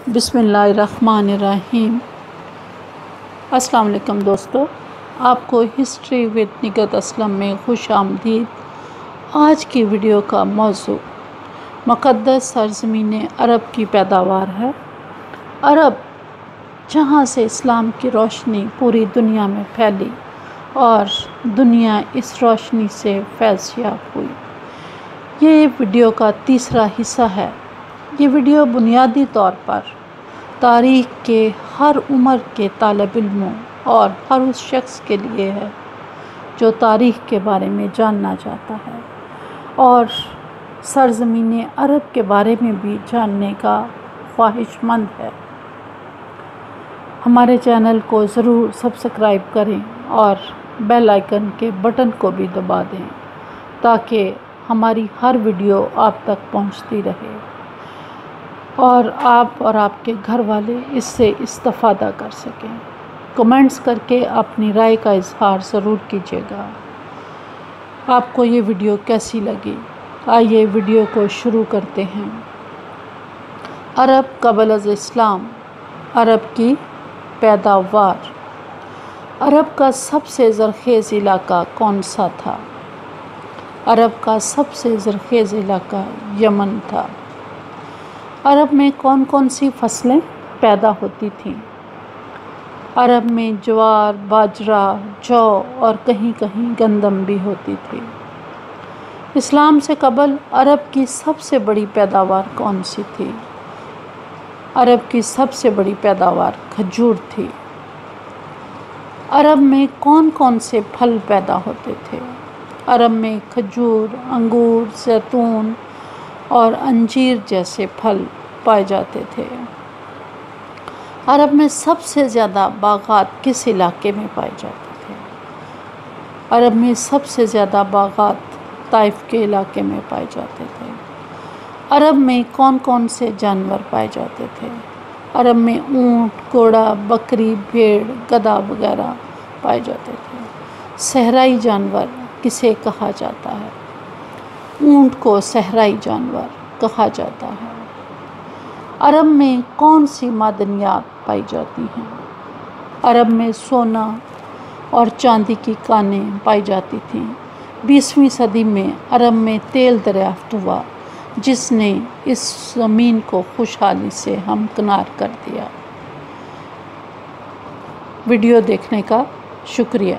بسم اللہ الرحمن الرحیم۔ السلام علیکم دوستو، آپ کو ہسٹری وتھ نگہت اسلم میں خوش آمدید۔ آج کی ویڈیو کا موضوع مقدس سرزمین عرب کی پیداوار ہے۔ عرب جہاں سے اسلام کی روشنی پوری دنیا میں پھیلی اور دنیا اس روشنی سے فیض یاب ہوئی۔ یہ ویڈیو کا تیسرا حصہ ہے۔ یہ ویڈیو بنیادی طور پر تاریخ کے ہر عمر کے طالب علموں اور ہر اس شخص کے لیے ہے جو تاریخ کے بارے میں جاننا چاہتا ہے اور سرزمین عرب کے بارے میں بھی جاننے کا خواہش مند ہے۔ ہمارے چینل کو ضرور سبسکرائب کریں اور بیل آئیکن کے بٹن کو بھی دبا دیں تاکہ ہماری ہر ویڈیو آپ تک پہنچتی رہے اور آپ کے گھر والے اس سے استفادہ کر سکیں۔ کمنٹس کر کے اپنی رائے کا اظہار ضرور کیجیے گا۔ آپ کو یہ ویڈیو کیسی لگی؟ آئیے ویڈیو کو شروع کرتے ہیں۔ عرب قبل از اسلام، عرب کی پیداوار۔ عرب کا سب سے زرخیز علاقہ کون سا تھا؟ عرب کا سب سے زرخیز علاقہ یمن تھا۔ عرب میں کون کون سی فصلیں پیدا ہوتی تھیں؟ عرب میں جوار، باجرہ، جو اور کہیں کہیں گندم بھی ہوتی تھی۔ اسلام سے قبل عرب کی سب سے بڑی پیداوار کون سی تھی؟ عرب کی سب سے بڑی پیداوار کھجور تھی۔ عرب میں کون کون سے پھل پیدا ہوتے تھے؟ عرب میں کھجور، انگور، زیتون اور انجیر جیسے پھل پائے جاتے تھے۔ عرب میں سب سے زیادہ باغات کس علاقے میں پائے جاتے تھے؟ عرب میں سب سے زیادہ باغات طائف کے علاقے میں پائے جاتے تھے۔ عرب میں کون کون سے جانور پائے جاتے تھے؟ عرب میں اونٹ، گھوڑا، بکری، بھیڑ، گدھا وغیرہ پائے جاتے تھے۔ صحرائی جانور کسے کہا جاتا ہے؟ اونٹ کو صحرائی جانور کہا جاتا ہے۔ عرب میں کون سی معدنیات پائی جاتی ہیں؟ عرب میں سونا اور چاندی کی کانیں پائی جاتی تھیں۔ 20ویں صدی میں عرب میں تیل دریافت ہوا جس نے اس زمین کو خوشحالی سے ہمکنار کر دیا۔ ویڈیو دیکھنے کا شکریہ۔